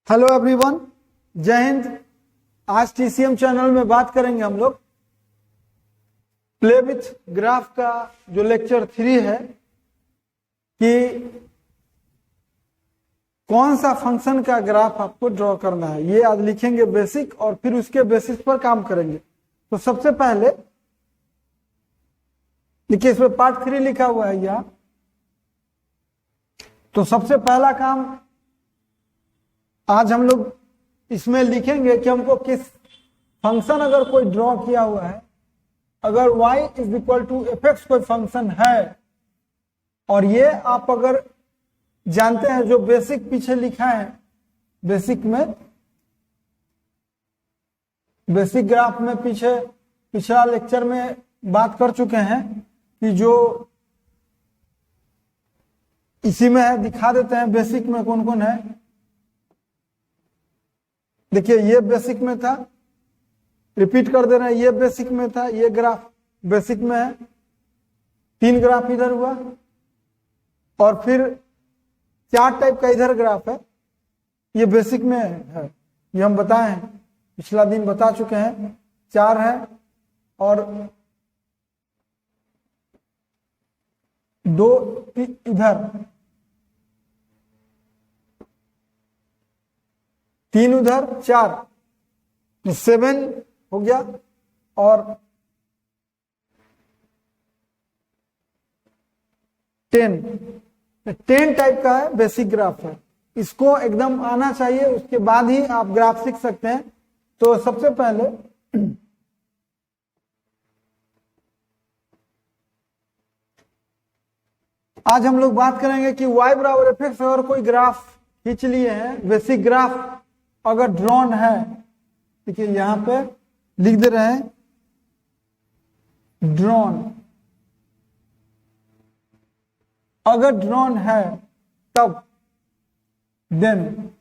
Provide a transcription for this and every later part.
Hello everyone, जय हिंद। आज TCM channel में बात करेंगे हम लोग प्ले विथ ग्राफ का जो लेक्चर 3 है कि कौन सा फंक्शन का ग्राफ आपको ड्रॉ करना है। ये आज लिखेंगे बेसिक और फिर उसके बेसिस पर काम करेंगे। तो सबसे पहले देखिए, इसमें पार्ट 3 लिखा हुआ है यहाँ। तो सबसे पहला काम आज हम लोग इसमें लिखेंगे कि हमको किस फंक्शन अगर कोई ड्रॉ किया हुआ है, अगर y is equal to fx कोई फंक्शन है और ये आप अगर जानते हैं जो बेसिक पीछे लिखा है, बेसिक ग्राफ में पिछला लेक्चर में बात कर चुके हैं कि जो इसी में है, दिखा देते हैं बेसिक में कौन कौन है। देखिए, ये बेसिक में था, रिपीट कर दे रहे हैं, ये बेसिक में था, ये ग्राफ बेसिक में है, 3 ग्राफ इधर हुआ और फिर 4 टाइप का इधर ग्राफ है। ये बेसिक में है, ये हम बताए हैं, पिछला दिन बता चुके हैं। 4 है और 2 इधर, 3 उधर, 4, 7 हो गया और 10 टाइप का है, बेसिक ग्राफ है। इसको एकदम आना चाहिए, उसके बाद ही आप ग्राफ सीख सकते हैं। तो सबसे पहले आज हम लोग बात करेंगे कि y बराबर fx अगर कोई ग्राफ खींच लिए हैं, बेसिक ग्राफ अगर ड्रॉन है, देखिए यहां पे लिख दे रहे हैं ड्रॉन, अगर ड्रॉन है तब देन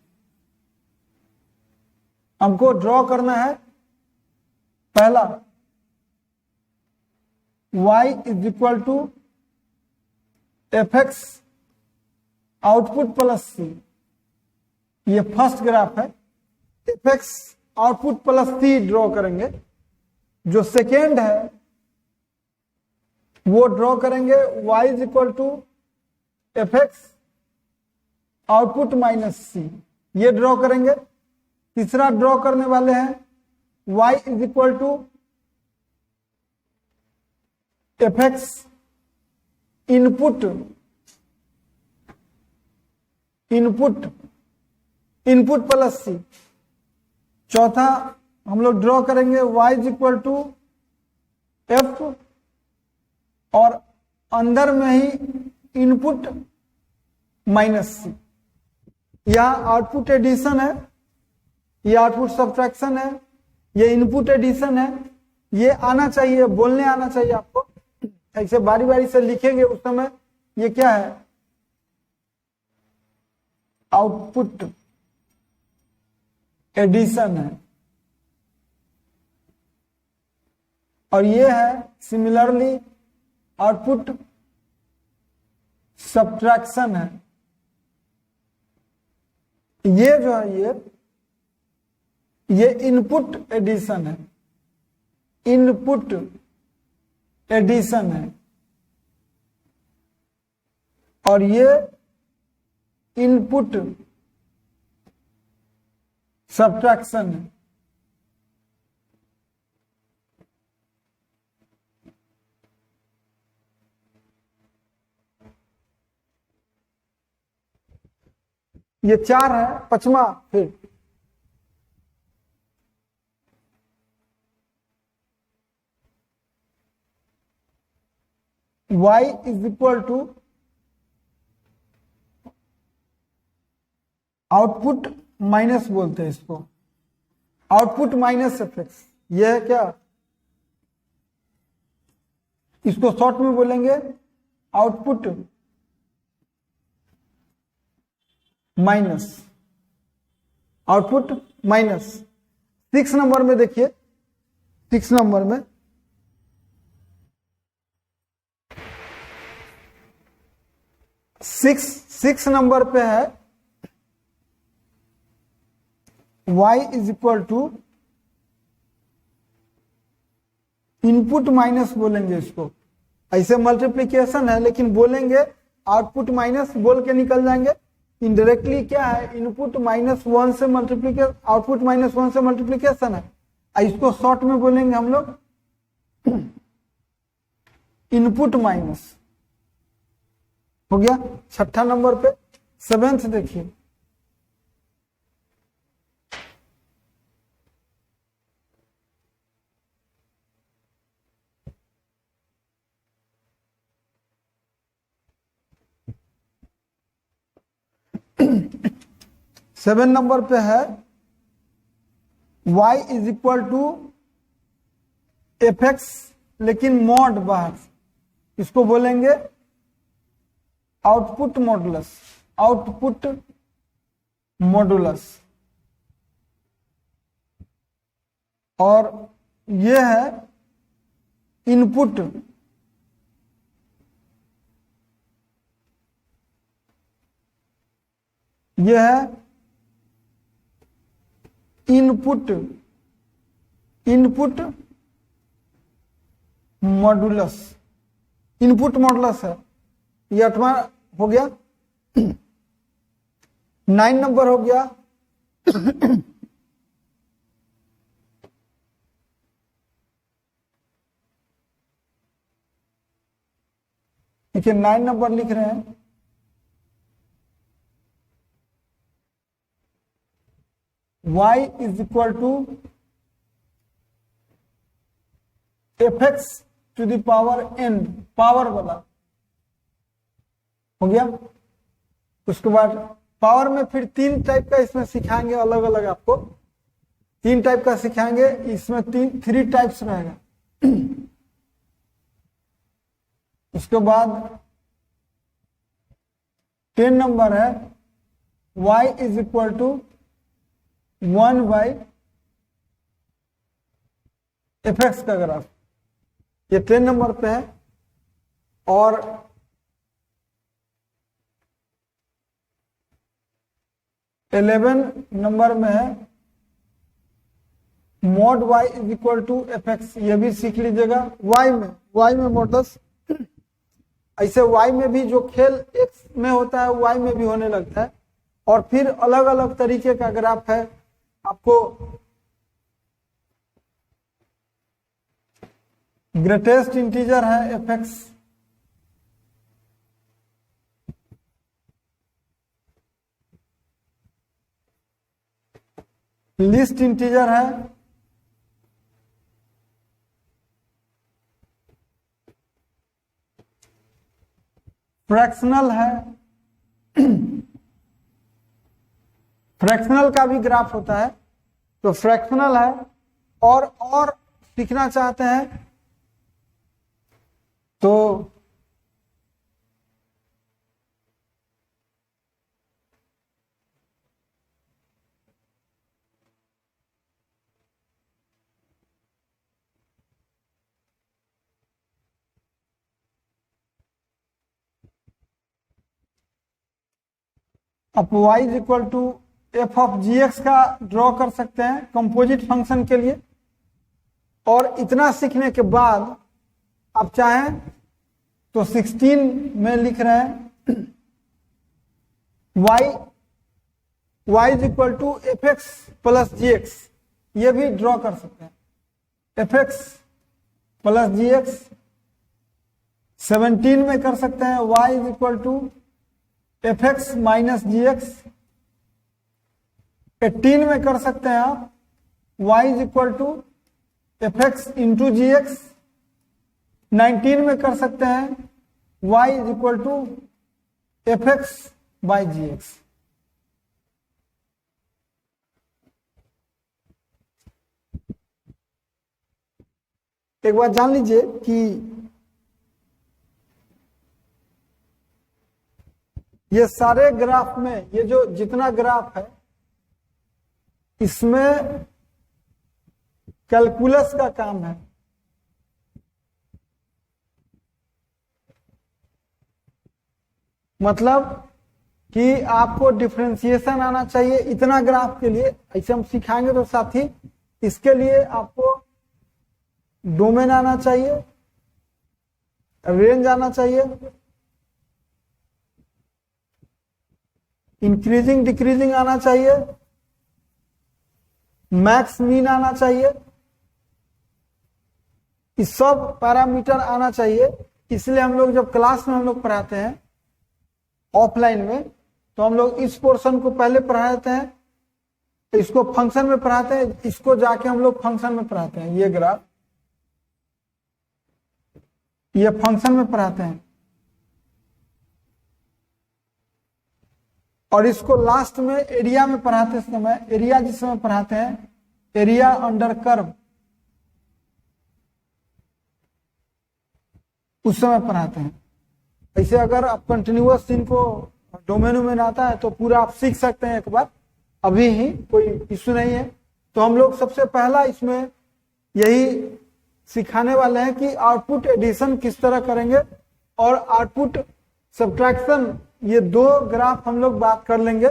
हमको ड्रॉ करना है पहला y is equal to fx output plus c। ये फर्स्ट ग्राफ है, fx output plus c draw करेंगे। जो सेकेंड है वो ड्रॉ करेंगे y is equal to fx output minus c, ये ड्रॉ करेंगे। तीसरा ड्रॉ करने वाले हैं y is equal to fx input plus c। चौथा हम लोग ड्रॉ करेंगे y is equal to f और अंदर में ही इनपुट माइनस c। यह आउटपुट एडिशन है, यह आउटपुट सब्ट्रैक्शन है, यह इनपुट एडिशन है। ये आना चाहिए, बोलने आना चाहिए आपको। ऐसे बारी बारी से लिखेंगे उस समय ये क्या है, आउटपुट एडिशन है। और ये है सिमिलरली आउटपुट सब्ट्रैक्शन है। ये जो है ये इनपुट एडिशन है, इनपुट एडिशन है और ये इनपुट सब्ट्रैक्शन है। ये 4 है। पांचवा फिर y is equal to output minus, बोलते हैं इसको आउटपुट माइनस fx। यह है क्या, इसको शॉर्ट में बोलेंगे output minus, output minus. 6 number में देखिए, 6 नंबर में सिक्स नंबर पे है y is equal to input minus बोलेंगे इसको, ऐसे मल्टीप्लीकेशन है लेकिन बोलेंगे आउटपुट माइनस बोल के निकल जाएंगे। इनडायरेक्टली क्या है, इनपुट -1 से मल्टीप्लीकेशन, आउटपुट -1 से मल्टीप्लीकेशन है। इसको शॉर्ट में बोलेंगे हम लोग इनपुट माइनस। हो गया 6ठा नंबर पे। 7th देखिए, सेवन नंबर पे है y is equal to F X, लेकिन मॉड बाहर, इसको बोलेंगे आउटपुट मॉडुलस, आउटपुट मॉडुलस। और ये है इनपुट, ये है input, input modulus, input modulus है। ये 8वां हो गया। 9 नंबर हो गया देखिए 9 नंबर लिख रहे हैं, y is equal to F X to the power n, power वाला हो गया। उसके बाद पावर में फिर 3 टाइप का इसमें सिखाएंगे, अलग अलग आपको 3 टाइप का सिखाएंगे। इसमें 3 टाइप्स रहेगा। उसके बाद 10 नंबर है y is equal to 1 by F X का ग्राफ, ये 10 नंबर पे है। और इलेवन नंबर में है mod y is equal to F X, ये भी सीख लीजिएगा। y में मॉडल्स, ऐसे y में भी जो खेल x में होता है y में भी होने लगता है। और फिर अलग अलग तरीके का ग्राफ है आपको। ग्रेटेस्ट इंटीजर है एफ एक्स, लिस्ट इंटीजर है फ्रैक्शनल है, फ्रैक्शनल का भी ग्राफ होता है, तो फ्रैक्शनल है। और सीखना चाहते हैं तो आप y is equal to F of G X का ड्रॉ कर सकते हैं कंपोजिट फंक्शन के लिए। और इतना सीखने के बाद आप चाहें तो 16 में लिख रहे हैं y is equal to F X plus G X, ये भी ड्रॉ कर सकते हैं। F X plus G X 17 में कर सकते हैं y is equal to F X minus G X. 18 में कर सकते हैं आप y is equal to F X into G X. 19 में कर सकते हैं y is equal to F X by G X. एक बात जान लीजिए कि ये सारे ग्राफ में, ये जो जितना ग्राफ है इसमें कैलकुलस का काम है। मतलब कि आपको डिफरेंशिएशन आना चाहिए इतना ग्राफ के लिए, ऐसे हम सिखाएंगे तो साथी इसके लिए आपको डोमेन आना चाहिए, रेंज आना चाहिए, इंक्रीजिंग डिक्रीजिंग आना चाहिए, मैक्स मीन आना चाहिए, इस सब पैरामीटर आना चाहिए। इसलिए हम लोग जब क्लास में हम लोग पढ़ाते हैं ऑफलाइन में, तो हम लोग इस पोर्शन को पहले पढ़ाते हैं, इसको फंक्शन में पढ़ाते हैं, इसको जाके हम लोग फंक्शन में पढ़ाते हैं। ये ग्राफ ये फंक्शन में पढ़ाते हैं, और इसको लास्ट में एरिया में पढ़ाते समय, एरिया जिस समय पढ़ाते हैं, एरिया अंडर कर्व, उस समय पढ़ाते हैं। ऐसे अगर आप कंटिन्यूअस इनको डोमेन में आता है तो पूरा आप सीख सकते हैं एक बार, अभी ही कोई इश्यू नहीं है। तो हम लोग सबसे पहला इसमें यही सिखाने वाले हैं कि आउटपुट एडिशन किस तरह करेंगे और आउटपुट सब्ट्रैक्शन, ये दो ग्राफ हम लोग बात कर लेंगे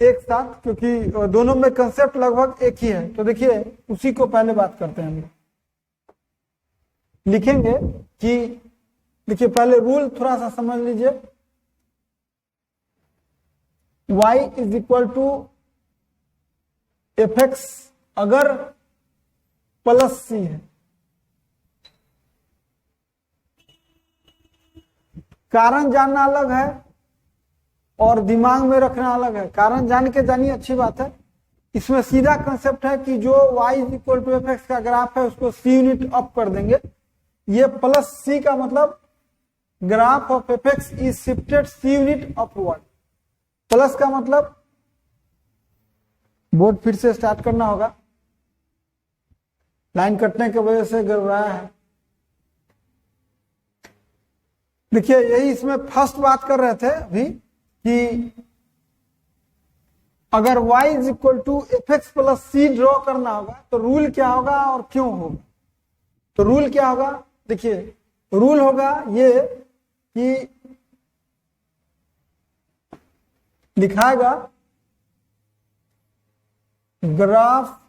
एक साथ, क्योंकि दोनों में कंसेप्ट लगभग एक ही है। तो देखिए उसी को पहले बात करते हैं। हम लोग लिखेंगे कि देखिए पहले रूल थोड़ा सा समझ लीजिए, y is equal to F X अगर प्लस सी है, कारण जानना अलग है और दिमाग में रखना अलग है। कारण जान के जानिए, अच्छी बात है। इसमें सीधा कंसेप्ट है कि जो y is equal to F X का ग्राफ है उसको सी यूनिट अप कर देंगे। ये प्लस सी का मतलब graph of F x is shifted C unit upward. Plus का मतलब, बोर्ड फिर से स्टार्ट करना होगा, लाइन कटने की वजह से गड़बड़ाया है। देखिए यही इसमें फर्स्ट बात कर रहे थे अभी कि अगर y is equal to F X plus C draw करना होगा तो रूल क्या होगा और क्यों होगा। तो रूल क्या होगा, देखिए रूल होगा ये कि लिखाएगा graph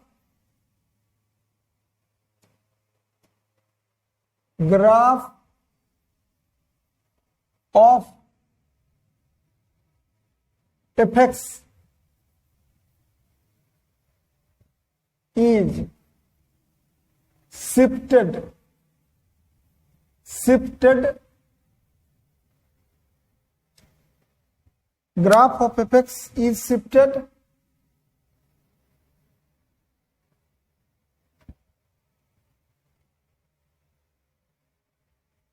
of F x is shifted graph of fx is shifted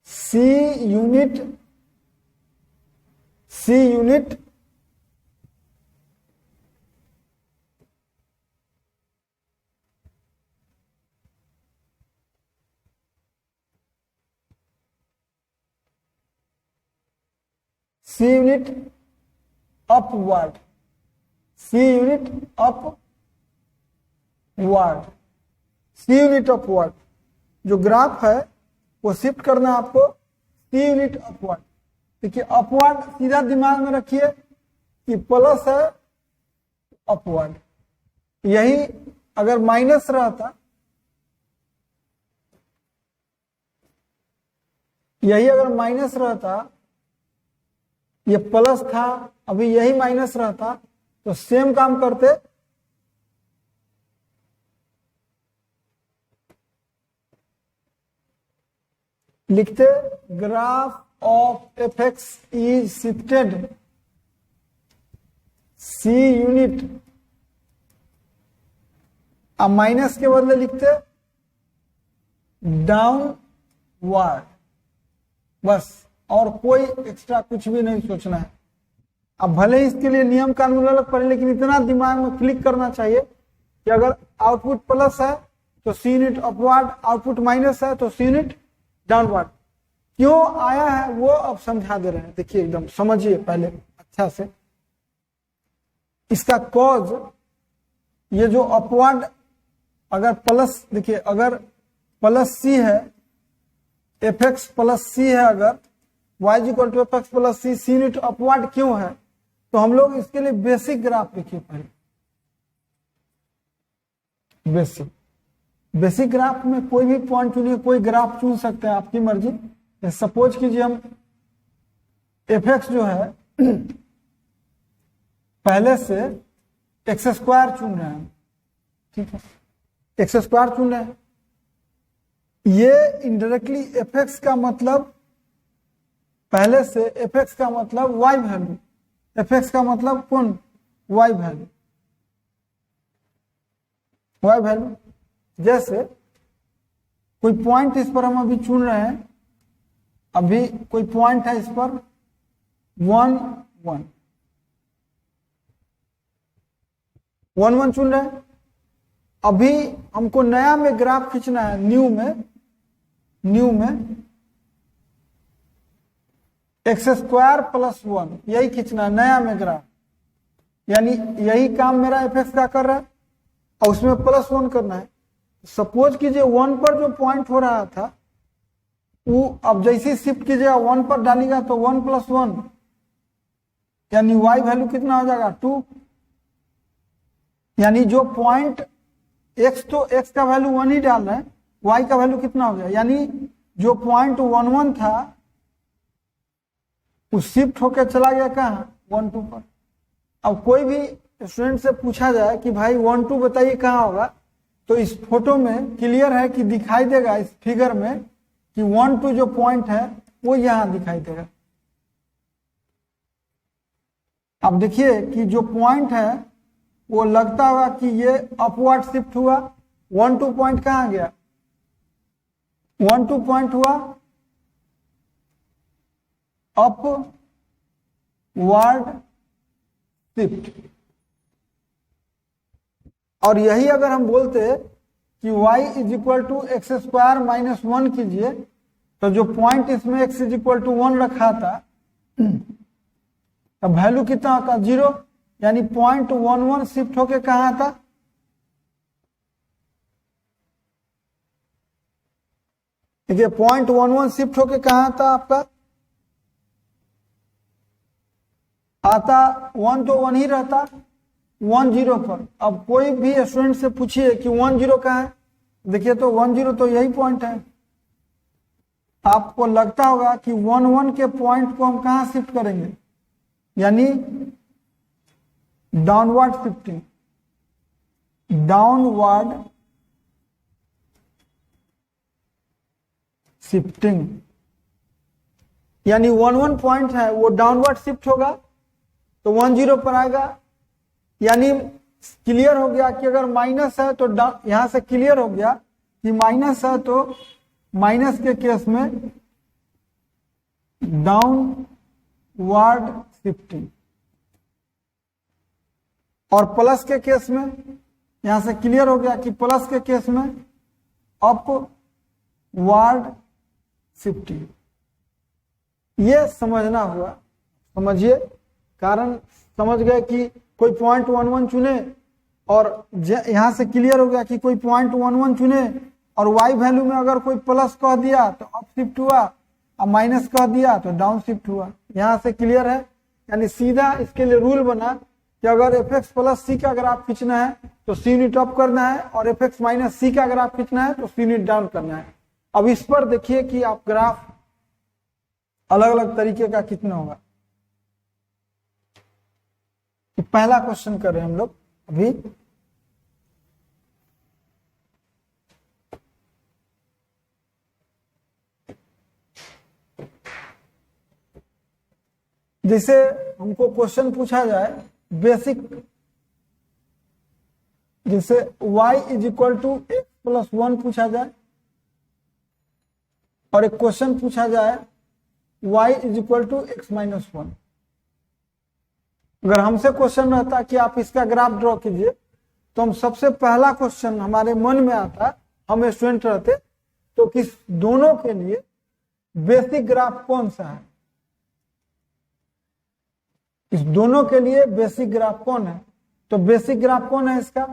c unit upward, C unit upward। जो ग्राफ है वो शिफ्ट करना है आपको C यूनिट अपवर्ड। देखिए अपवर्ड सीधा दिमाग में रखिए कि प्लस है अपवर्ड। यही अगर माइनस रहता, ये प्लस था, अभी यही माइनस रहता तो सेम काम करते, लिखते graph of F x is shifted C unit, अब माइनस के बदले लिखते डाउनवर्ड, बस, और कोई एक्स्ट्रा कुछ भी नहीं सोचना है। अब भले ही इसके लिए नियम कानून अलग पड़े, लेकिन इतना दिमाग में क्लिक करना चाहिए कि अगर आउटपुट प्लस है तो सी यूनिट अपवर्ड, आउटपुट माइनस है तो सी यूनिट डाउनवर्ड। क्यों आया है वो अब समझा दे रहे हैं। देखिए एकदम समझिए पहले अच्छा से इसका कॉज। ये जो अपवर्ड अगर प्लस, देखिए अगर प्लस सी है, एफ एक्स प्लस सी है, अगर y equal to F X plus C, C unit upward क्यों है तो हम लोग इसके लिए बेसिक ग्राफ लिखिए पहले। बेसिक ग्राफ में कोई भी पॉइंट चुनिए, कोई ग्राफ चुन सकते हैं, आपकी मर्जी। सपोज कीजिए हम एफ एक्स जो है पहले से एक्स स्क्वायर चुन रहे हैं, ठीक है, एक्स स्क्वायर चुन रहे हैं। ये इनडायरेक्टली एफ एक्स का मतलब, पहले से एफ एक्स का मतलब वाई वैल्यू, एफ एक्स का मतलब कौन, वाई वैल्यू, वाई वैल्यू। जैसे कोई पॉइंट इस पर हम अभी चुन रहे हैं, अभी कोई पॉइंट है इस पर 1 1 1 1 चुन रहे हैं। अभी हमको नया में ग्राफ खींचना है, न्यू में एक्स स्क्वायर प्लस 1, यही खींचना है नया में ग्राफ, यानी यही काम मेरा एफ एक्स का कर रहा है और उसमें प्लस 1 करना है। सपोज कीजिए 1 पर जो पॉइंट हो रहा था वो अब जैसे शिफ्ट कीजिएगा 1 पर डालिएगा तो 1 + 1 यानी y वैल्यू कितना हो जाएगा 2, यानी जो पॉइंट x, तो x का वैल्यू 1 ही डाल रहे हैं, y का वैल्यू कितना हो गया, यानी जो पॉइंट 1 1 था वो शिफ्ट होकर चला गया कहाँ 1 2 पर। अब कोई भी स्टूडेंट से पूछा जाए कि भाई 1 2 बताइए कहाँ होगा, तो इस फोटो में क्लियर है कि दिखाई देगा, इस फिगर में कि 1 2 जो पॉइंट है वो यहां दिखाई देगा। अब देखिए कि जो पॉइंट है वो लगता होगा कि ये अपवर्ड शिफ्ट हुआ, 1 2 पॉइंट कहां गया, 1 2 पॉइंट हुआ अपवर्ड शिफ्ट। और यही अगर हम बोलते कि y = x² - 1 कीजिए, तो जो पॉइंट इसमें x = 1 रखा था तो वैल्यू कितना होता 0, यानी पॉइंट 1 1 शिफ्ट होके कहां था, देखिए पॉइंट 1 1 शिफ्ट होके कहां था आपका, आता 1 तो 1 ही रहता 1 0 पर। अब कोई भी स्टूडेंट से पूछिए कि 1 0 कहाँ है, देखिए तो 1 0 तो यही पॉइंट है। आपको लगता होगा कि 1 1 के पॉइंट को हम कहां शिफ्ट करेंगे, यानी डाउनवर्ड शिफ्टिंग, डाउनवर्ड शिफ्टिंग, यानी 1 1 पॉइंट है वो डाउनवर्ड शिफ्ट होगा तो 1 0 पर आएगा। यानी क्लियर हो गया कि अगर माइनस है तो यहां से क्लियर हो गया कि माइनस है तो माइनस के केस में डाउनवर्ड शिफ्टिंग, और प्लस के केस में यहां से क्लियर हो गया कि प्लस के केस में अपवर्ड शिफ्टिंग। ये समझना हुआ, समझिए, कारण समझ गए कि कोई पॉइंट 1 1 चुने और यहां से क्लियर हो गया कि कोई पॉइंट 1 1 चुने और y वैल्यू में अगर कोई प्लस कह दिया तो अप शिफ्ट हुआ और माइनस कह दिया तो डाउन शिफ्ट हुआ। यहां से क्लियर है, यानी सीधा इसके लिए रूल बना कि अगर fx + c का ग्राफ खींचना है तो c यूनिट अप करना है और fx - c का ग्राफ खींचना है तो c यूनिट डाउन करना है। अब इस पर देखिए कि आप ग्राफ अलग अलग तरीके का कितना होगा। तो पहला क्वेश्चन कर रहे हैं हम लोग अभी, जैसे हमको क्वेश्चन पूछा जाए बेसिक, जैसे y = x + 1 पूछा जाए और एक क्वेश्चन पूछा जाए y = x - 1। अगर हमसे क्वेश्चन रहता कि आप इसका ग्राफ ड्रॉ कीजिए तो हम सबसे पहला क्वेश्चन हमारे मन में आता, हम स्टूडेंट रहते तो किस दोनों के लिए बेसिक ग्राफ कौन सा है, इस दोनों के लिए बेसिक ग्राफ कौन है। तो बेसिक ग्राफ कौन है इसका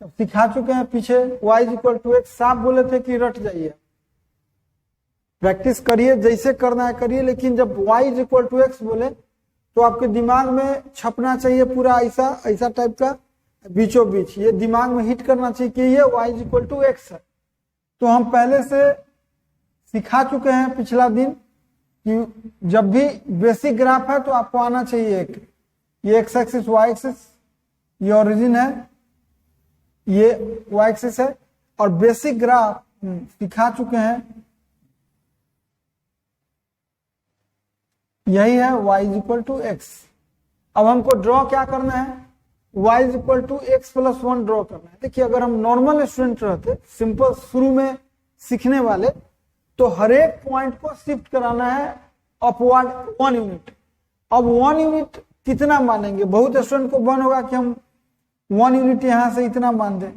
तो सिखा चुके हैं पीछे, y = x साफ बोले थे कि रट जाइए, प्रैक्टिस करिए, जैसे करना है करिए, लेकिन जब y = x बोले तो आपके दिमाग में छपना चाहिए पूरा ऐसा ऐसा टाइप का बीचों बीच, ये दिमाग में हिट करना चाहिए कि ये y इक्वल टू एक्स है। तो हम पहले से सिखा चुके हैं पिछला दिन कि जब भी बेसिक ग्राफ है तो आपको आना चाहिए एक, ये एक्स एक्सिस वाई एक्सिस, ये ओरिजिन है, ये वाई एक्सिस है, और बेसिक ग्राफ सिखा चुके हैं, यही है y इक्वल टू एक्स। अब हमको ड्रॉ क्या करना है, y equal to X plus 1 draw करना है। देखिए अगर हम नॉर्मल स्टूडेंट रहते, सिंपल शुरू में सीखने वाले, तो हर एक पॉइंट को शिफ्ट कराना है अपवर्ड 1 यूनिट। अब 1 यूनिट कितना मानेंगे, बहुत स्टूडेंट को बन होगा कि हम 1 यूनिट यहां से इतना मान दें,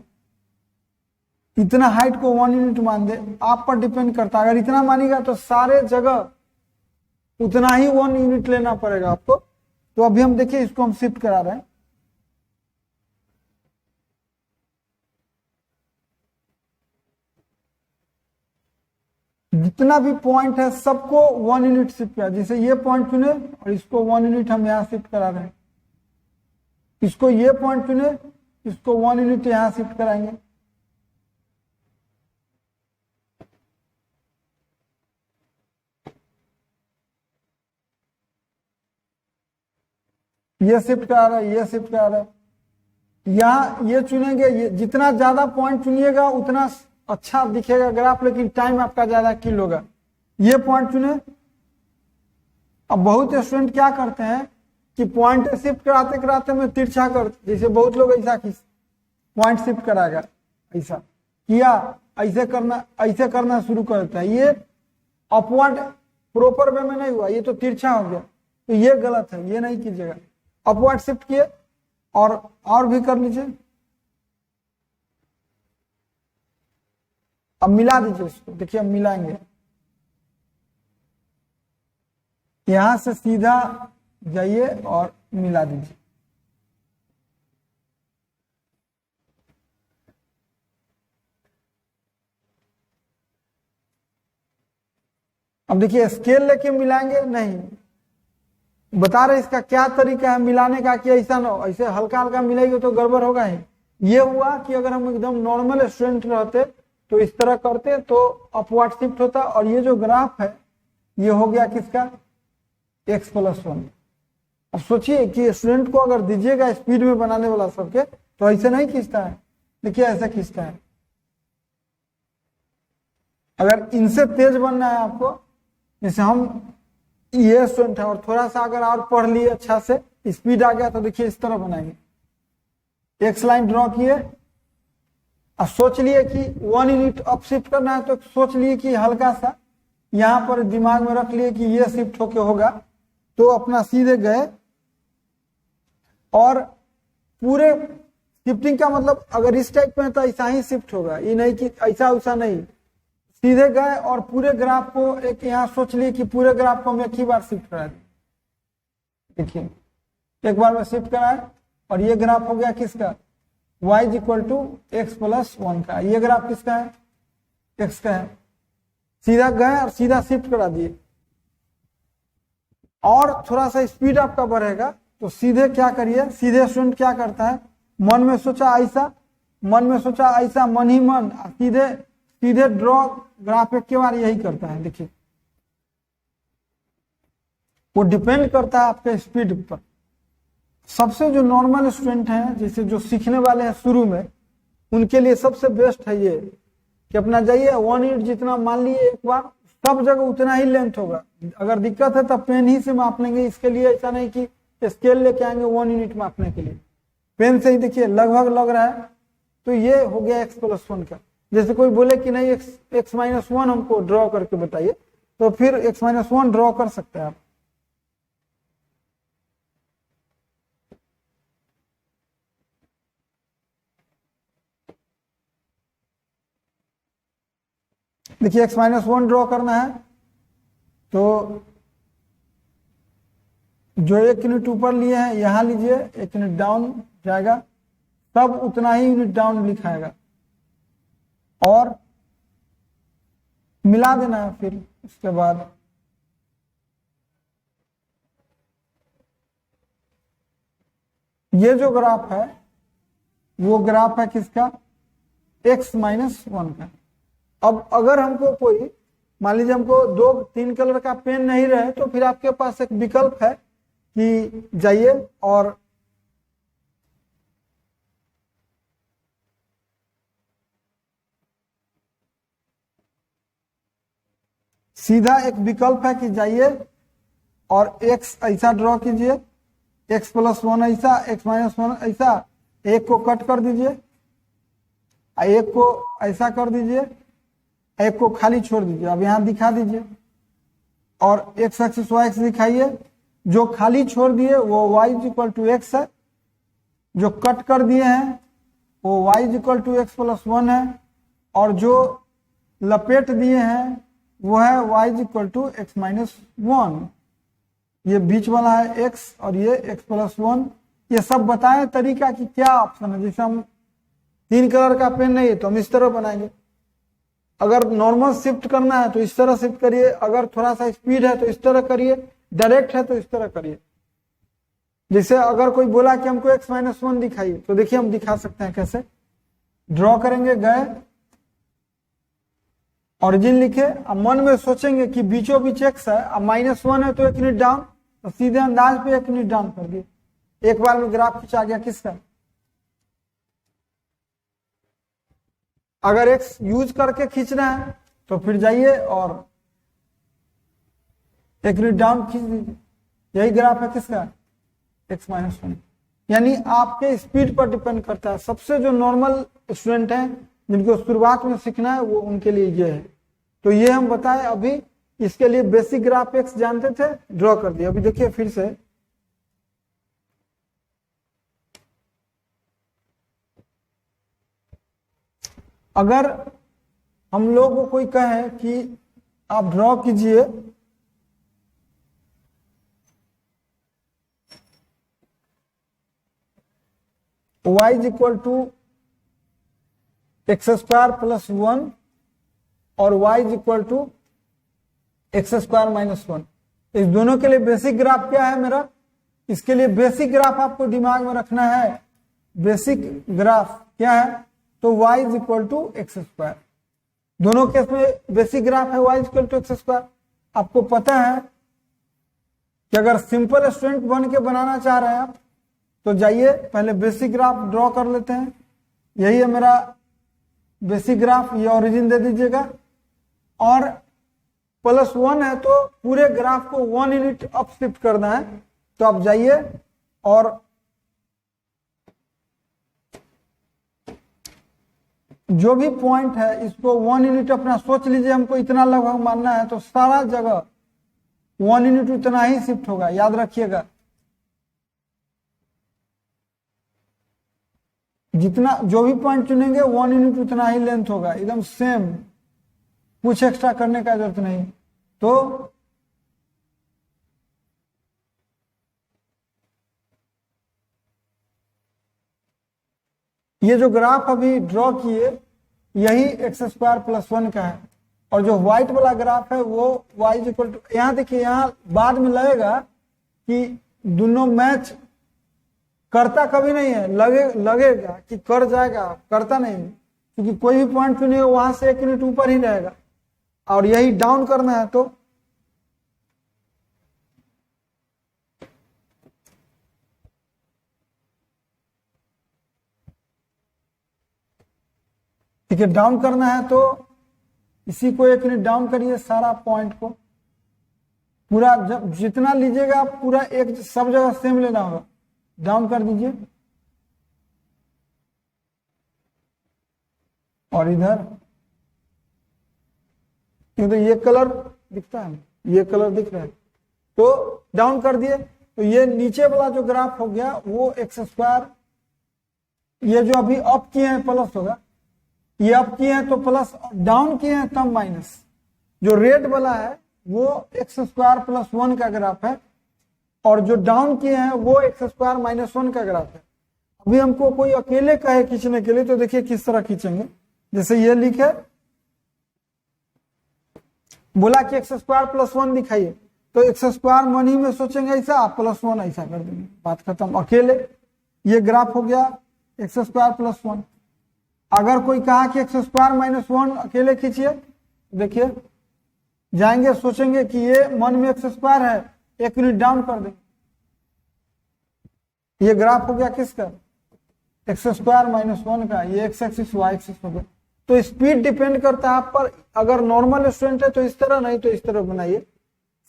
इतना हाइट को 1 यूनिट मान दे, आप पर डिपेंड करता है। अगर इतना मानेगा तो सारे जगह उतना ही 1 यूनिट लेना पड़ेगा आपको। तो अभी हम देखिए इसको हम शिफ्ट करा रहे हैं, जितना भी पॉइंट है सबको 1 यूनिट शिफ्ट किया। जैसे ये पॉइंट चुने और इसको 1 यूनिट हम यहां शिफ्ट करा रहे हैं, इसको ये पॉइंट चुने, इसको 1 यूनिट यहां शिफ्ट कराएंगे। ये शिफ्ट करा रहा है, ये शिफ्ट करा रहा है, यहाँ ये चुनेंगे, ये जितना ज्यादा पॉइंट चुनिएगा उतना अच्छा दिखेगा ग्राफ, लेकिन टाइम आपका ज्यादा किल होगा। ये पॉइंट चुने। अब बहुत स्टूडेंट क्या करते हैं कि पॉइंट शिफ्ट कराते कराते में तिरछा कर, जैसे बहुत लोग ऐसा पॉइंट शिफ्ट कराएगा, ऐसा किया, ऐसे करना शुरू करता है, ये अपवर्ड प्रॉपर वे में नहीं हुआ, ये तो तिरछा हो गया, तो ये गलत है, ये नहीं कीजिएगा। अपवर्ड शिफ्ट किए और भी कर लीजिए। अब मिला दीजिए इसको, देखिए अब मिलाएंगे, यहां से सीधा जाइए और मिला दीजिए। अब देखिए स्केल लेके मिलाएंगे नहीं, बता रहे इसका क्या तरीका है मिलाने का, कि ऐसा ना हो, ऐसे हल्का हल्का मिलाएंगे तो गड़बड़ होगा ही। ये हुआ कि अगर हम एकदम नॉर्मल स्टूडेंट रहते तो इस तरह करते तो अपवर्ड शिफ्ट होता, और ये जो ग्राफ है ये हो गया किसका, x प्लस 1। अब सोचिए कि स्टूडेंट को अगर दीजिएगा स्पीड में बनाने वाला सबके, तो ऐसे नहीं खींचता है, देखिए ऐसे खींचता है। अगर इनसे तेज बनना है आपको, जैसे हम ये स्टूडेंट है और थोड़ा सा अगर और पढ़ लिए अच्छा से, स्पीड आ गया, तो देखिए इस तरह बनाएंगे। एक्स लाइन ड्रॉ किए, अब सोच लिए कि 1 यूनिट अप शिफ्ट करना है, तो सोच लिए कि हल्का सा यहां पर दिमाग में रख लिए कि ये शिफ्ट होके होगा, तो अपना सीधे गए, और पूरे शिफ्टिंग का मतलब अगर इस टाइप में तो ऐसा ही शिफ्ट होगा, ये नहीं कि ऐसा वैसा नहीं, सीधे गए और पूरे ग्राफ को एक यहां सोच लिए कि पूरे ग्राफ को हम एक ही बार शिफ्ट करा दें। देखिए एक बार में शिफ्ट कराए, और ये ग्राफ हो गया किसका, y equal to X plus 1 का। ये ग्राफ किसका है, x का है। सीधा गए और सीधा शिफ्ट करा दिए, और थोड़ा सा स्पीड आपका बढ़ेगा, तो सीधे क्या करिए, सीधे स्टूडेंट क्या करता है, मन में सोचा ऐसा, मन में सोचा ऐसा, मन ही मन सीधे सीधे ड्रॉ ग्राफ एक के बार यही करता है। देखिए वो डिपेंड करता है आपके स्पीड पर। सबसे जो नॉर्मल स्टूडेंट हैं, जैसे जो सीखने वाले हैं शुरू में, उनके लिए सबसे बेस्ट है ये कि अपना जाइए 1 यूनिट जितना मान लिए एक बार, सब जगह उतना ही लेंथ होगा। अगर दिक्कत है तो पेन ही से माप लेंगे, इसके लिए ऐसा नहीं कि स्केल लेके आएंगे 1 यूनिट मापने के लिए, पेन से ही देखिए लगभग लग रहा है। तो ये हो गया x प्लस 1 का। जैसे कोई बोले कि नहीं x माइनस 1 हमको ड्रॉ करके बताइए, तो फिर x माइनस 1 ड्रॉ कर सकते हैं आप। देखिए x माइनस 1 ड्रॉ करना है, तो जो 1 यूनिट ऊपर लिए हैं यहां लीजिए, 1 यूनिट डाउन जाएगा, तब उतना ही यूनिट डाउन लिखाएगा, और मिला देना है। फिर उसके बाद ये जो ग्राफ है वो ग्राफ है किसका, x-1 का। अब अगर हमको कोई, मान लीजिए हमको 2-3 कलर का पेन नहीं रहे, तो फिर आपके पास एक विकल्प है कि जाइए और सीधा एक विकल्प है कि जाइए और x ऐसा ड्रॉ कीजिए, x+1 ऐसा, x-1 ऐसा, एक को कट कर दीजिए, एक को ऐसा कर दीजिए, एक को खाली छोड़ दीजिए। अब यहां दिखा दीजिए और x एक्सिस y एक्सिस दिखाइए। जो खाली छोड़ दिए वो y=x है, जो कट कर दिए हैं वो y=x+1 है, और जो लपेट दिए हैं वो है y=x-1। ये बीच वाला है x और ये x+1। ये सब बताएं तरीका कि क्या ऑप्शन है। जैसे हम 3 कलर का पेन नहीं है तो हम इस तरह बनाएंगे, अगर नॉर्मल शिफ्ट करना है तो इस तरह शिफ्ट करिए, अगर थोड़ा सा स्पीड है तो इस तरह करिए, डायरेक्ट है तो इस तरह करिए। जैसे अगर कोई बोला कि हमको x-1 दिखाइए, तो देखिए हम दिखा सकते हैं कैसे। ड्रॉ करेंगे, गए, ओरिजिन लिखे, अब मन में सोचेंगे कि बीचों बीच x है, अब -1 है तो 1 यूनिट डाउन, तो सीधे अंदाज पे 1 यूनिट डाउन कर दिए, एक बार में ग्राफ खिंचा गया किसका। अगर x यूज करके खींचना है तो फिर जाइए और 1 यूनिट डाउन खींच दीजिए। यही ग्राफ है किसका, x-1। यानी आपके स्पीड पर डिपेंड करता है। सबसे जो नॉर्मल स्टूडेंट हैं जिनको शुरुआत में सीखना है वो उनके लिए ये है। तो ये हम बताएं अभी, इसके लिए बेसिक ग्राफ x जानते थे, ड्रॉ कर दिया। अभी देखिए फिर से, अगर हम लोग को कोई कहे कि आप ड्रॉ कीजिए y=x² + 1 और y=x² - 1। इस दोनों के लिए बेसिक ग्राफ क्या है मेरा, इसके लिए बेसिक ग्राफ आपको दिमाग में रखना है। बेसिक ग्राफ क्या है, तो y=x²। दोनों केस में बेसिक ग्राफ है y=x²। आपको पता है कि अगर सिंपल स्टूडेंट बन के बनाना चाह रहे हैं आप, तो जाइए पहले बेसिक ग्राफ ड्रॉ कर लेते हैं। यही है मेरा बेसिक ग्राफ, ये ओरिजिन दे दीजिएगा, और +1 है तो पूरे ग्राफ को 1 यूनिट अप शिफ्ट करना है। तो आप जाइए और जो भी पॉइंट है इसको 1 यूनिट अपना सोच लीजिए, हमको इतना लगभग मानना है, तो सारा जगह 1 यूनिट उतना ही शिफ्ट होगा, याद रखिएगा। जितना जो भी पॉइंट चुनेंगे 1 यूनिट उतना ही लेंथ होगा, एकदम सेम, कुछ एक्स्ट्रा करने का जरूरत नहीं। तो ये जो ग्राफ अभी ड्रॉ किए यही x² + 1 का है, और जो व्हाइट वाला ग्राफ है वो y=, यहाँ देखिए, यहाँ बाद में लगेगा कि दोनों मैच करता कभी नहीं है, लगेगा कि कर जाएगा, करता नहीं, क्योंकि कोई भी पॉइंट चुनिए वहां से 1 यूनिट ऊपर ही रहेगा, और यही डाउन करना है तो ठीक है, डाउन करना है तो इसी को 1 यूनिट डाउन करिए, सारा पॉइंट को पूरा, जब जितना लीजिएगा पूरा एक सब जगह सेम लेना होगा, डाउन कर दीजिए। और इधर क्योंकि ये कलर दिखता है, ये कलर दिख रहा है, तो डाउन कर दिए। तो ये नीचे वाला जो ग्राफ हो गया वो x², ये जो अभी अप किए हैं प्लस होगा, ये अप किए हैं तो प्लस, डाउन किए हैं तब माइनस। जो रेड वाला है वो x² + 1 का ग्राफ है, और जो डाउन किए हैं वो x² - 1 का ग्राफ है। अभी हमको कोई अकेले कहे खींचने के लिए, तो देखिए किस तरह खींचेंगे। जैसे ये लिखे, बोला कि x² + 1 दिखाइए, तो x² मन ही में सोचेंगे ऐसा, +1 ऐसा कर देंगे, बात खत्म। अकेले ये ग्राफ हो गया एक्स स्क्वायर प्लस 1। अगर कोई कहा कि एक्स स्क्वायर माइनस 1 अकेले खींचिए, देखिए जाएंगे सोचेंगे कि ये मन में एक्स स्क्वायर है, एक यूनिट डाउन कर देंगे। ये ग्राफ हो गया किसका, एक्स स्क्वायर माइनस 1 का, ये एक्स एक्सिस वाई एक्सिस हो गया। तो स्पीड डिपेंड करता है आप पर, अगर नॉर्मल स्टूडेंट है तो इस तरह, नहीं तो इस तरह बनाइए।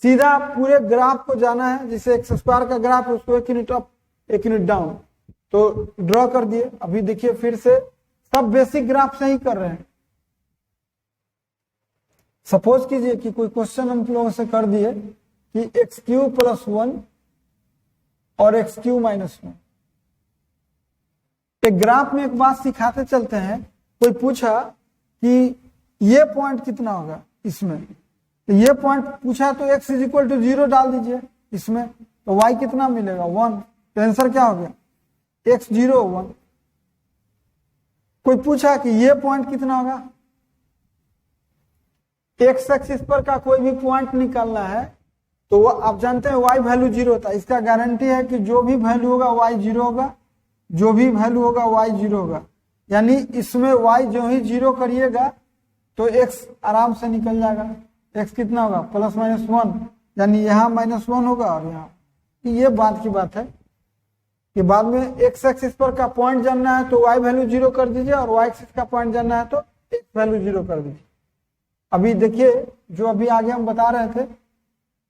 सीधा पूरे ग्राफ को जाना है, जिसे एक्स स्क्वायर का ग्राफ है उसको एक यूनिट अप एक यूनिट डाउन, तो ड्रॉ कर दिए। अभी देखिए फिर से सब बेसिक ग्राफ से ही कर रहे हैं। सपोज कीजिए कि कोई क्वेश्चन हम लोगों से कर दिए कि एक्स क्यू प्लस 1 और एक्स क्यू माइनस 1। एक ग्राफ में एक बात सिखाते चलते हैं, कोई पूछा कि ये पॉइंट कितना होगा इसमें, तो ये पॉइंट पूछा तो x इज इक्वल टू 0 डाल दीजिए इसमें, तो y कितना मिलेगा 1, तो आंसर क्या हो गया x 0 1। कोई पूछा कि ये पॉइंट कितना होगा, एक्स एक्सिस पर का कोई भी पॉइंट निकालना है, तो वो आप जानते हैं y वैल्यू 0 होता है। इसका गारंटी है कि जो भी वैल्यू होगा y 0 होगा, जो भी वैल्यू होगा y 0 होगा। यानी इसमें y जो ही 0 करिएगा तो x आराम से निकल जाएगा। x कितना होगा प्लस माइनस 1, यानी यहाँ माइनस 1 होगा और यहाँ। ये बात की बात है कि बाद में x एक्सिस पर का पॉइंट जानना है तो y वैल्यू 0 कर दीजिए, और y एक्सिस का पॉइंट जानना है तो x वैल्यू 0 कर दीजिए। अभी देखिए जो अभी आगे हम बता रहे थे,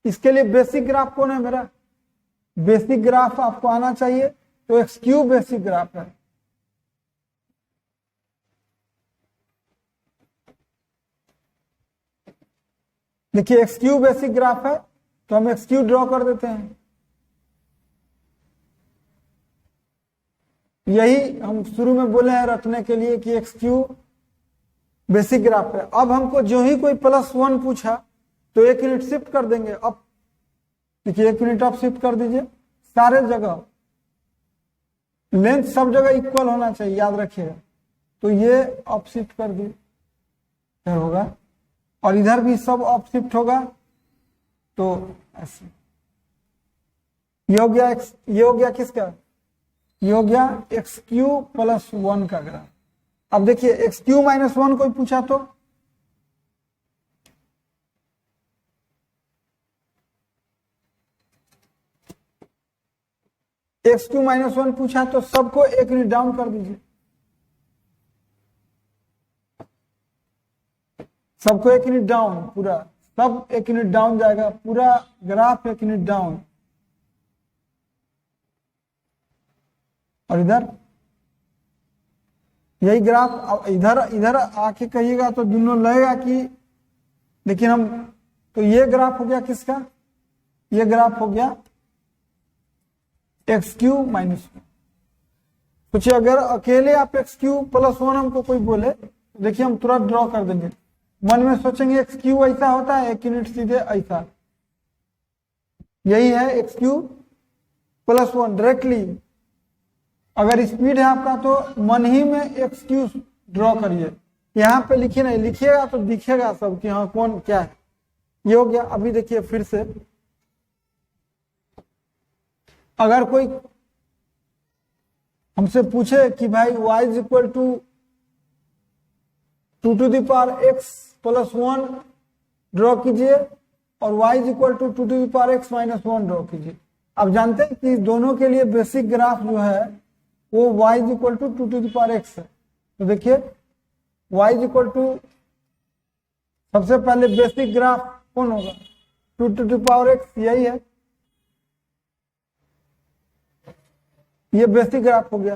इसके लिए बेसिक ग्राफ कौन है मेरा, बेसिक ग्राफ आपको आना चाहिए, तो एक्स क्यू बेसिक ग्राफ है। देखिए एक्स क्यू बेसिक ग्राफ है, तो हम एक्स क्यू ड्रॉ कर देते हैं। यही हम शुरू में बोले हैं रटने के लिए कि एक्स क्यू बेसिक ग्राफ है। अब हमको जो ही कोई प्लस 1 पूछा तो एक यूनिट शिफ्ट कर देंगे अप। देखिए एक यूनिट अप शिफ्ट कर दीजिए, सारे जगह लेंथ सब जगह इक्वल होना चाहिए, याद रखिएगा। तो ये अप शिफ्ट कर दिए क्या होगा, और इधर भी सब अप शिफ्ट होगा, तो ऐसे ये हो गया एक्स, ये हो गया किसका, ये हो गया एक्स क्यू प्लस 1 का ग्राफ। अब देखिए एक्स क्यू माइनस 1 कोई पूछा तो एक्स क्यू माइनस 1 पूछा तो सबको एक यूनिट डाउन कर दीजिए, सबको एक यूनिट डाउन, पूरा सब एक यूनिट डाउन जाएगा, पूरा ग्राफ एक यूनिट डाउन। और इधर यही ग्राफ, इधर इधर आके कहिएगा तो दोनों लगेगा कि, लेकिन हम, तो ये ग्राफ हो गया किसका, ये ग्राफ हो गया एक्स क्यू माइनस 1। सोचिए अगर अकेले आप एक्स क्यू प्लस 1 हमको कोई बोले, देखिए हम तुरंत ड्रॉ कर देंगे। मन में सोचेंगे एक्स क्यू ऐसा होता है, एक यूनिट सीधे ऐसा, यही है एक्स क्यू प्लस 1 डायरेक्टली। अगर स्पीड है आपका तो मन ही में एक्स क्यू ड्रॉ करिए, यहाँ पे लिखिए नहीं, लिखिएगा तो दिखेगा सब कि हाँ कौन क्या है। ये हो गया। अभी देखिए फिर से, अगर कोई हमसे पूछे कि भाई y is equal to 2 to the power x plus 1 draw कीजिए, और y is equal to 2 to the power x minus 1 draw कीजिए। अब जानते हैं कि दोनों के लिए बेसिक ग्राफ जो है वो y is equal to 2 to the power x है। तो देखिए y इज इक्वल टू, सबसे पहले बेसिक ग्राफ कौन होगा, 2 टू द पावर x, यही है, ये बेसिक ग्राफ हो गया।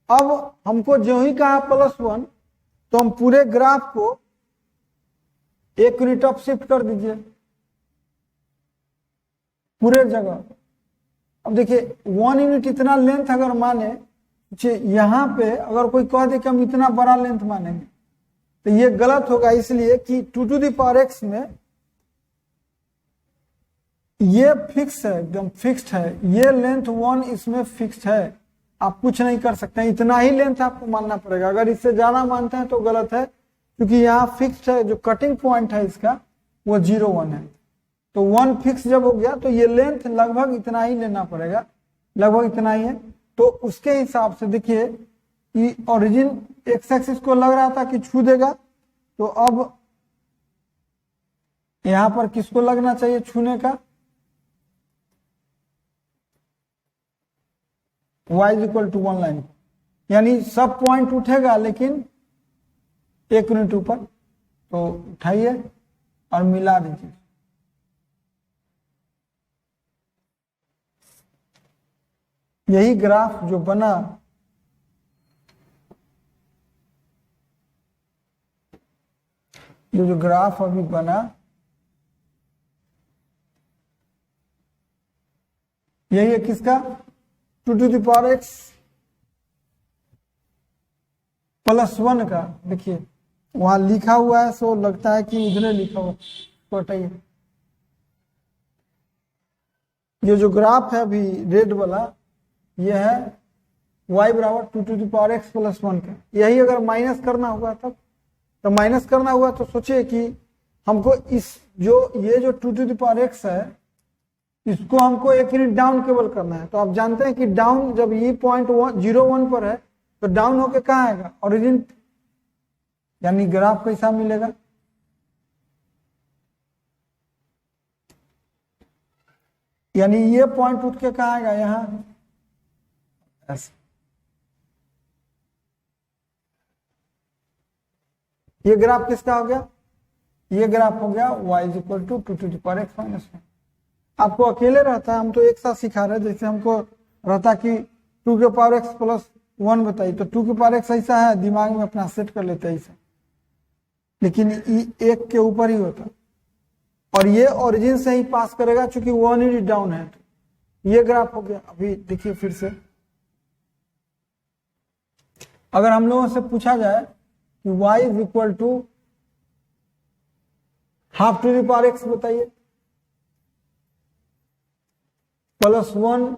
अब हमको जो ही कहा प्लस 1, तो हम पूरे ग्राफ को एक यूनिट अप शिफ्ट कर दीजिए पूरे जगह। अब देखिए 1 यूनिट इतना लेंथ अगर माने, यहां पे अगर कोई कह दे कि हम इतना बड़ा लेंथ मानेंगे तो ये गलत होगा, इसलिए कि 2 टू द पावर x में ये फिक्स है, एकदम फिक्स्ड है, ये लेंथ 1 इसमें फिक्स्ड है, आप कुछ नहीं कर सकते हैं, इतना ही लेंथ आपको मानना पड़ेगा। अगर इससे ज्यादा मानते हैं तो गलत है, क्योंकि यहाँ फिक्स्ड है, जो कटिंग पॉइंट है इसका वो 0 1 है। तो 1 फिक्स जब हो गया तो ये लेंथ लगभग इतना ही लेना पड़ेगा, लगभग इतना ही है। तो उसके हिसाब से देखिए कि ओरिजिन एक्स एक्सिस को लग रहा था कि छू देगा, तो अब यहां पर किसको लगना चाहिए छूने का, y is equal to 1 line, यानी सब पॉइंट उठेगा लेकिन एक यूनिट ऊपर। तो उठाइए और मिला दीजिए। यही ग्राफ जो बना जो ग्राफ अभी बना यही है किसका, 2 to the power x plus 1 का। देखिए वहां लिखा हुआ है, सो लगता है कि इधर लिखा हुआ, तो हटाइए। ये जो ग्राफ है अभी रेड वाला, ये है y बराबर 2 to the power x plus 1 का। यही अगर माइनस करना हुआ तब, तो माइनस करना हुआ तो सोचिए कि हमको इस ये जो 2 टू द पावर x है, इसको हमको एक यूनिट डाउन केवल करना है। तो आप जानते हैं कि डाउन जब ये पॉइंट 0 1 पर है तो डाउन होके कहाँ आएगा, ओरिजिन, यानी ग्राफ कैसा मिलेगा, यानी ये पॉइंट उठ के कहाँ आएगा, यहां ऐसे। ये ग्राफ किसका हो गया, ये ग्राफ हो गया y is equal to 2 to the power x minus 1। आपको अकेले रहता है, हम तो एक साथ सिखा रहे हैं। जैसे हमको रहता कि 2 के पावर x प्लस 1 बताइए, तो 2 के पावर x ऐसा है, दिमाग में अपना सेट कर लेते हैं ऐसा, लेकिन एक के ऊपर ही होता, और ये ओरिजिन से ही पास करेगा चूंकि 1 यूनिट डाउन है। तो ये ग्राफ हो गया। अभी देखिए फिर से, अगर हम लोगों से पूछा जाए कि y is equal to half to the power x बताइए प्लस 1,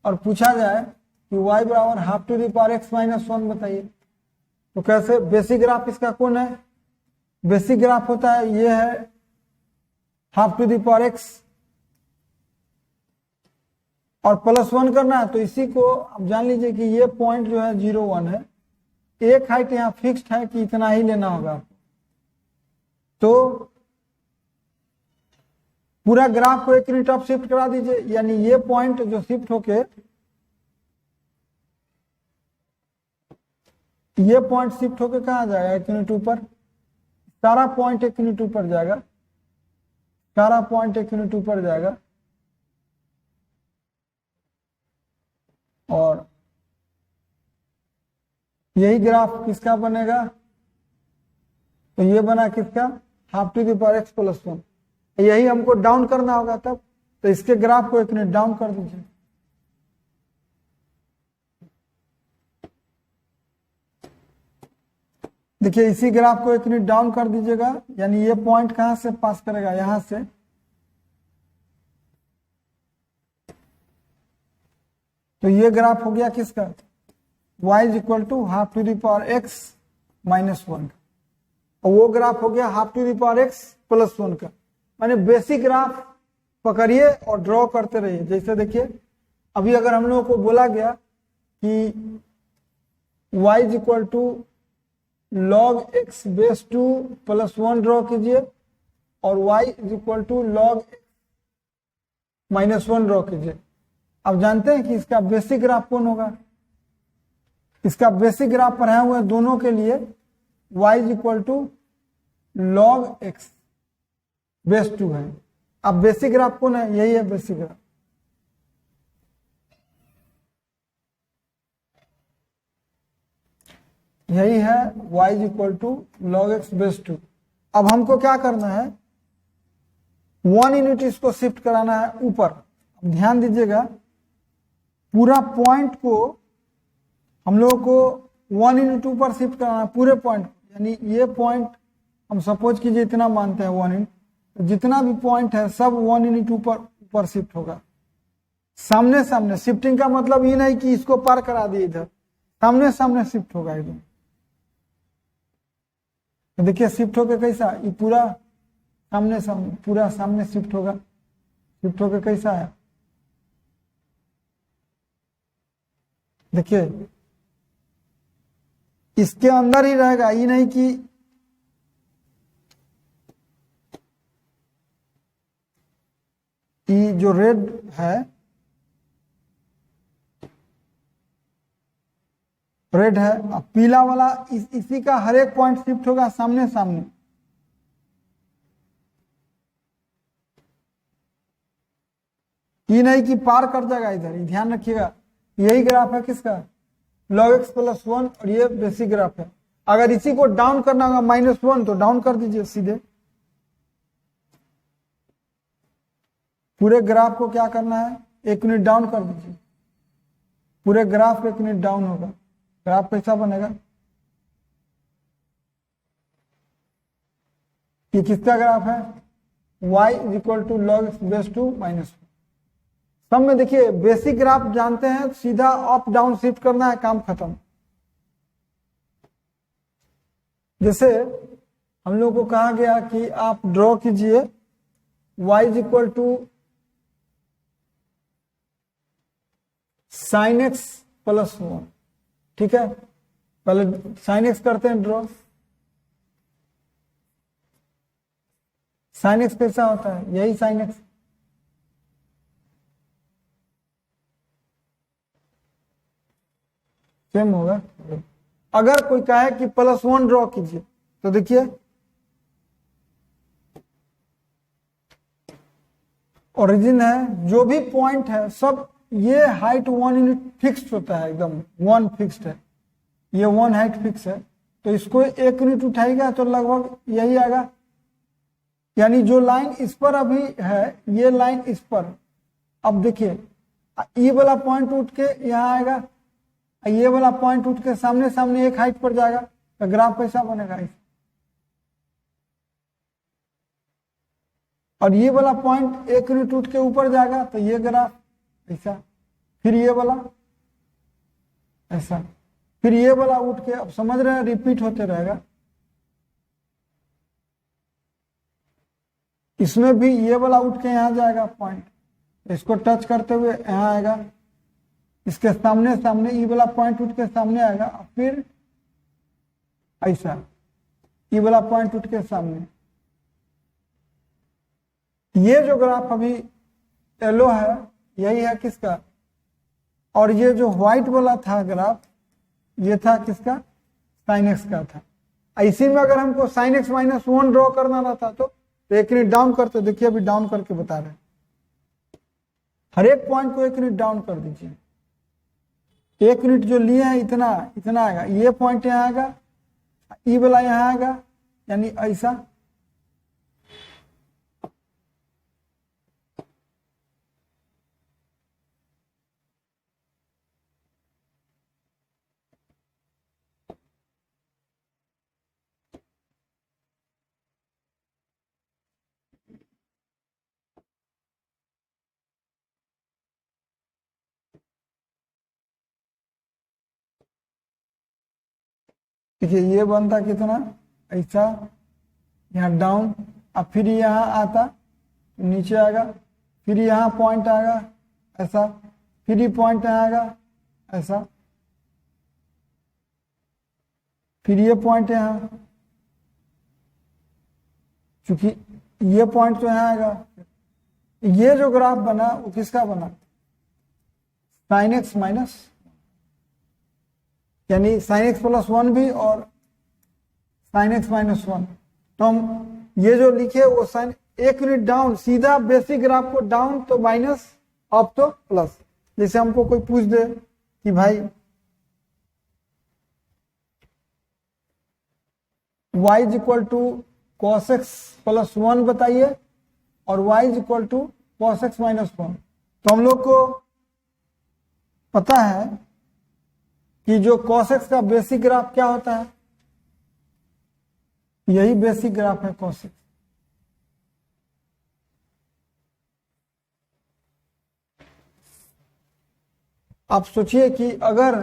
और पूछा जाए कि y बराबर half to the power x minus 1 बताइए, तो कैसे, बेसिक ग्राफ इसका कौन है, बेसिक ग्राफ होता है ये है half to the power x, और प्लस 1 करना है। तो इसी को आप जान लीजिए कि ये पॉइंट जो है 0 1 है, एक हाइट यहाँ फिक्स्ड है कि इतना ही लेना होगा आपको। तो पूरा ग्राफ को एक यूनिट अप शिफ्ट करा दीजिए, यानी ये पॉइंट जो शिफ्ट होके, ये पॉइंट शिफ्ट होके कहाँ जाएगा, एक यूनिट ऊपर। सारा पॉइंट एक यूनिट ऊपर जाएगा, सारा पॉइंट एक यूनिट ऊपर जाएगा, और यही ग्राफ किसका बनेगा, तो ये बना किसका, half to the power x plus 1। यही हमको डाउन करना होगा तब, तो इसके ग्राफ को एक यूनिट डाउन कर दीजिए। देखिए इसी ग्राफ को एक यूनिट डाउन कर दीजिएगा, यानी ये पॉइंट कहां से पास करेगा, यहां से। तो ये ग्राफ हो गया किसका, y is equal to half to the power x minus 1, और वो ग्राफ हो गया half to the power x plus 1 का। माने बेसिक ग्राफ पकड़िए और ड्रॉ करते रहिए। जैसे देखिए अभी अगर हम लोगों को बोला गया कि y is equal to log x base 2 plus 1 draw कीजिए, और y is equal to log minus 1 draw कीजिए। आप जानते हैं कि इसका बेसिक ग्राफ कौन होगा, इसका बेसिक ग्राफ पढ़ाए हुए दोनों के लिए y is equal to log x base 2 है। अब बेसिक ग्राफ कौन है, यही है बेसिक ग्राफ। यही है y is equal to log x base 2। अब हमको क्या करना है, 1 यूनिट इसको शिफ्ट कराना है ऊपर। अब ध्यान दीजिएगा, पूरा पॉइंट को हम लोगों को 1 यूनिट ऊपर शिफ्ट कराना है, पूरे पॉइंट, यानी ये पॉइंट हम सपोज कीजिए इतना मानते हैं 1 यूनिट, तो जितना भी पॉइंट है सब 1 यूनिट ऊपर शिफ्ट होगा। सामने सामने शिफ्टिंग का मतलब ये नहीं कि इसको पार करा दिए, इधर सामने सामने शिफ्ट होगा एकदम। तो देखिए शिफ्ट होकर कैसा, ये पूरा सामने सामने, पूरा सामने शिफ्ट होगा, शिफ्ट होकर कैसा है, देखिए इसके अंदर ही रहेगा, ये नहीं कि ये जो रेड है, अब पीला वाला इसी का हर एक पॉइंट शिफ्ट होगा सामने सामने। ये नहीं कि पार कर जाएगा इधर, ये ध्यान रखिएगा। यही ग्राफ है किसका, log x + 1, और ये बेसिक ग्राफ है। अगर इसी को डाउन करना होगा -1 तो डाउन कर दीजिए सीधे। पूरे ग्राफ को क्या करना है, 1 यूनिट डाउन कर दीजिए। पूरे ग्राफ 1 यूनिट डाउन होगा, ग्राफ कैसा बनेगा, ये किसका ग्राफ है, y = log x / -1। सब में देखिए बेसिक ग्राफ जानते हैं, सीधा अप डाउन शिफ्ट करना है, काम खत्म। जैसे हम लोग को कहा गया कि आप ड्रॉ कीजिए y = sin x + 1, ठीक है। पहले sin x करते हैं ड्रॉ। sin x कैसा होता है, यही sin x, सेम होगा। अगर कोई कहे कि +1 ड्रॉ कीजिए तो देखिए ओरिजिन है, जो भी पॉइंट है सब, ये हाइट 1 यूनिट फिक्स्ड होता है, एकदम 1 फिक्स्ड है, ये 1 हाइट फिक्स है। तो इसको 1 यूनिट उठाएगा तो लगभग यही आएगा, यानी जो लाइन इस पर अभी है, ये लाइन इस पर। अब देखिए ये वाला पॉइंट उठ के यहाँ आएगा, ये वाला पॉइंट उठ के सामने सामने एक हाइट पर जाएगा, तो ग्राफ कैसा बनेगा इस, और ये वाला पॉइंट 1 यूनिट उठ के ऊपर जाएगा तो ये ग्राफ ऐसा, फिर ये वाला ऐसा, फिर ये वाला उठ के, अब समझ रहे हैं, रिपीट होते रहेगा। इसमें भी ये वाला उठ के यहाँ जाएगा पॉइंट, इसको टच करते हुए यहाँ आएगा, इसके सामने सामने ये वाला पॉइंट उठ के सामने आएगा, फिर ऐसा ये वाला पॉइंट उठ के सामने। ये जो ग्राफ अभी येलो है यही है किसका, और ये जो व्हाइट वाला था ग्राफ ये था किसका, sin x का था। इसी में अगर हमको sin x - 1 ड्रॉ करना रहता तो 1 यूनिट डाउन करते। देखिए अभी डाउन करके बता रहे हैं, हर एक पॉइंट को 1 यूनिट डाउन कर दीजिए। 1 यूनिट जो लिए हैं इतना इतना आएगा, ये पॉइंट यहाँ आएगा, ये वाला यहाँ आएगा, यानी ऐसा। देखिए ये बनता कितना ऐसा, यहाँ डाउन, अब फिर यहाँ आता नीचे आएगा, फिर यहाँ पॉइंट आएगा ऐसा, फिर ये पॉइंट यहाँ आएगा ऐसा, फिर ये पॉइंट यहाँ, क्योंकि ये पॉइंट तो यहाँ आएगा। ये जो ग्राफ बना वो किसका बना, sin x माइनस, यानी sin x + 1 भी और sin x - 1। तो हम ये जो लिखे वो साइन 1 यूनिट डाउन, सीधा बेसिक ग्राफ को डाउन तो माइनस, अप तो प्लस। जैसे हमको कोई पूछ दे कि भाई y = cos x + 1 बताइए और y = cos x - 1, तो हम लोग को पता है कि जो cos x का बेसिक ग्राफ क्या होता है, यही बेसिक ग्राफ है cos x। आप सोचिए कि अगर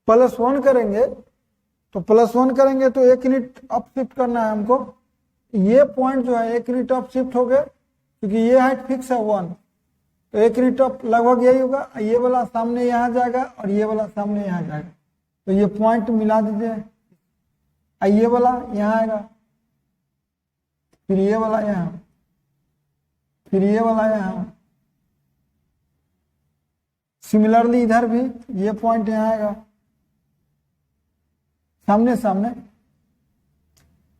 +1 करेंगे तो +1 करेंगे तो 1 यूनिट अप शिफ्ट करना है हमको। ये पॉइंट जो है 1 यूनिट अप शिफ्ट हो गए क्योंकि ये हाइट फिक्स है 1, तो एक यूनिट ऑफ लगभग यही होगा। ये वाला सामने यहाँ जाएगा और ये वाला सामने यहाँ जाएगा, तो ये पॉइंट मिला दीजिए। ये वाला यहाँ आएगा, फिर ये वाला यहाँ, फिर ये वाला यहाँ। सिमिलरली इधर भी ये पॉइंट यहाँ आएगा, सामने सामने।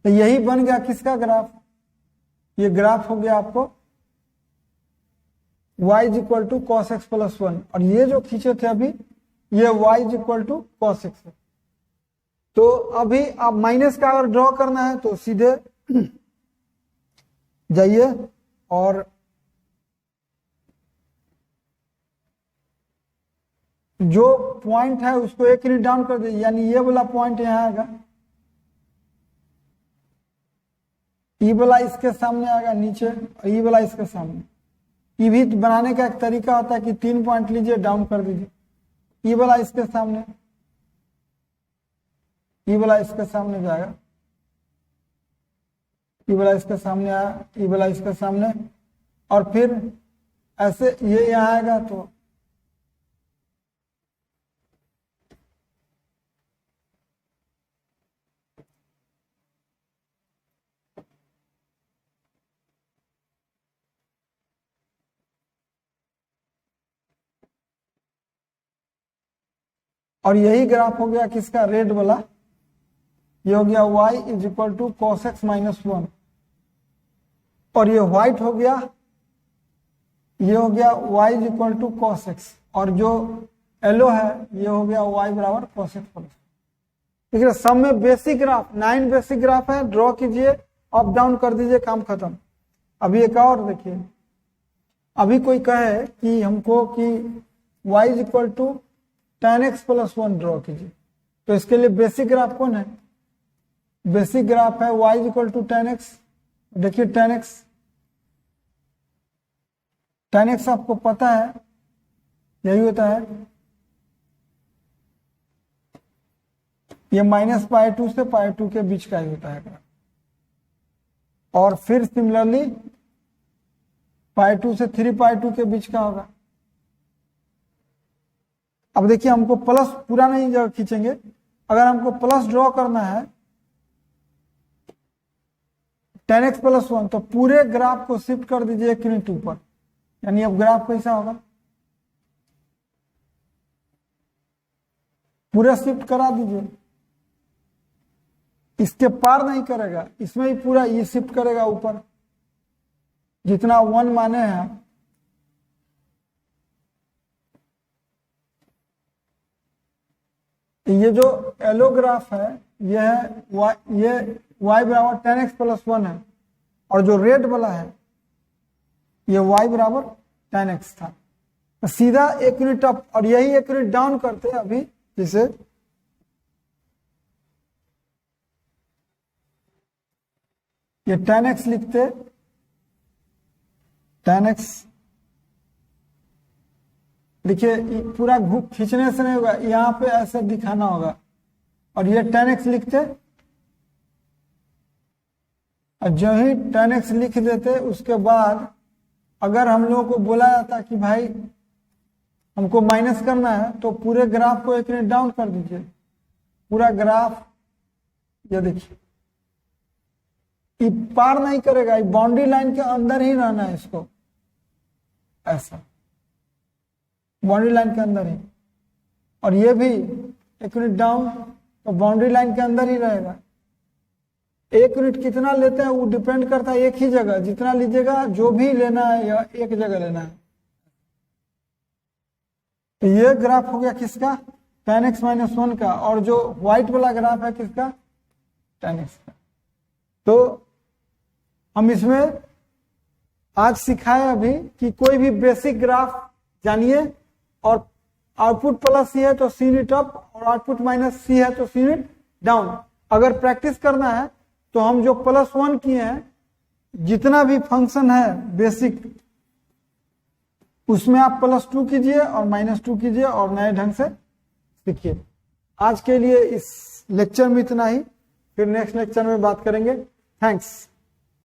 तो यही बन गया किसका ग्राफ? ये ग्राफ हो गया आपको y is equal to cos x plus 1, और ये जो खींचे थे अभी ये y is equal to cos x है। तो अभी आप माइनस का अगर ड्रॉ करना है तो सीधे जाइए और जो पॉइंट है उसको एक यूनिट डाउन कर दीजिए, यानी ये वाला पॉइंट यहाँ आएगा, ई वाला इसके सामने आएगा नीचे, और ई वाला इसके सामने। ई भी बनाने का एक तरीका होता है कि 3 पॉइंट लीजिए, डाउन कर दीजिए। ई वाला इसके सामने, ई वाला इसके सामने जाएगा, ई वाला इसके सामने आया, ई वाला इसके सामने, और फिर ऐसे ये यहाँ आएगा। तो और यही ग्राफ हो गया किसका? रेड वाला। ये हो गया y is equal to cos x minus 1, और ये व्हाइट हो गया, ये हो गया y is equal to cos x, और जो येलो है ये हो गया y बराबर कॉस एक्स प्लस। ठीक है, सब में बेसिक ग्राफ 9 बेसिक ग्राफ है, ड्रॉ कीजिए, अप डाउन कर दीजिए, काम खत्म। अभी एक और देखिए, अभी कोई कहे कि हमको कि y is equal to tan x plus 1 draw कीजिए, तो इसके लिए बेसिक ग्राफ कौन है? बेसिक ग्राफ है y is equal to tan x। देखिए tan x आपको पता है यही होता है, ये -π2 से π2 के बीच का ही होता है ग्राफ, और फिर सिमिलरली π2 से 3π2 के बीच का होगा। अब देखिए हमको प्लस पूरा नहीं जगह खींचेंगे, अगर हमको प्लस ड्रॉ करना है tan x प्लस 1, तो पूरे ग्राफ को शिफ्ट कर दीजिए 1 यूनिट ऊपर, यानी अब ग्राफ कैसा होगा? पूरा शिफ्ट करा दीजिए, इसके पार नहीं करेगा, इसमें ही पूरा ये शिफ्ट करेगा ऊपर, जितना 1 माने हैं। ये जो येलो ग्राफ है ये है ये y बराबर tan x प्लस 1 है, और जो रेड वाला है ये y बराबर tan x था। तो सीधा 1 यूनिट अप और यही 1 यूनिट डाउन करते हैं। अभी जिसे ये tan x लिखते, tan x देखिए पूरा खींचने से नहीं होगा, यहाँ पे ऐसे दिखाना होगा, और ये tan x लिखते, और जो ही tan x लिख देते उसके बाद अगर हम लोगों को बोला जाता कि भाई हमको माइनस करना है, तो पूरे ग्राफ को 1 यूनिट डाउन कर दीजिए। पूरा ग्राफ ये देखिए ये पार नहीं करेगा, ये बाउंड्री लाइन के अंदर ही रहना है इसको, ऐसा बाउंड्री लाइन के अंदर ही, और ये भी 1 यूनिट डाउन, तो बाउंड्री लाइन के अंदर ही रहेगा। 1 यूनिट कितना लेते हैं वो डिपेंड करता है एक ही जगह, जितना लीजिएगा जो भी लेना है या एक जगह लेना है। तो ये ग्राफ हो गया किसका? tan x माइनस 1 का, और जो व्हाइट वाला ग्राफ है किसका? tan x का। तो हम इसमें आज सिखाए अभी कि कोई भी बेसिक ग्राफ जानिए, और आउटपुट प्लस सी है तो सी यूनिट अप, और आउटपुट माइनस सी है तो सी यूनिट डाउन। अगर प्रैक्टिस करना है तो हम जो +1 किए हैं, जितना भी फंक्शन है बेसिक, उसमें आप +2 कीजिए और -2 कीजिए और नए ढंग से सीखिए। आज के लिए इस लेक्चर में इतना ही, फिर नेक्स्ट लेक्चर में बात करेंगे। थैंक्स।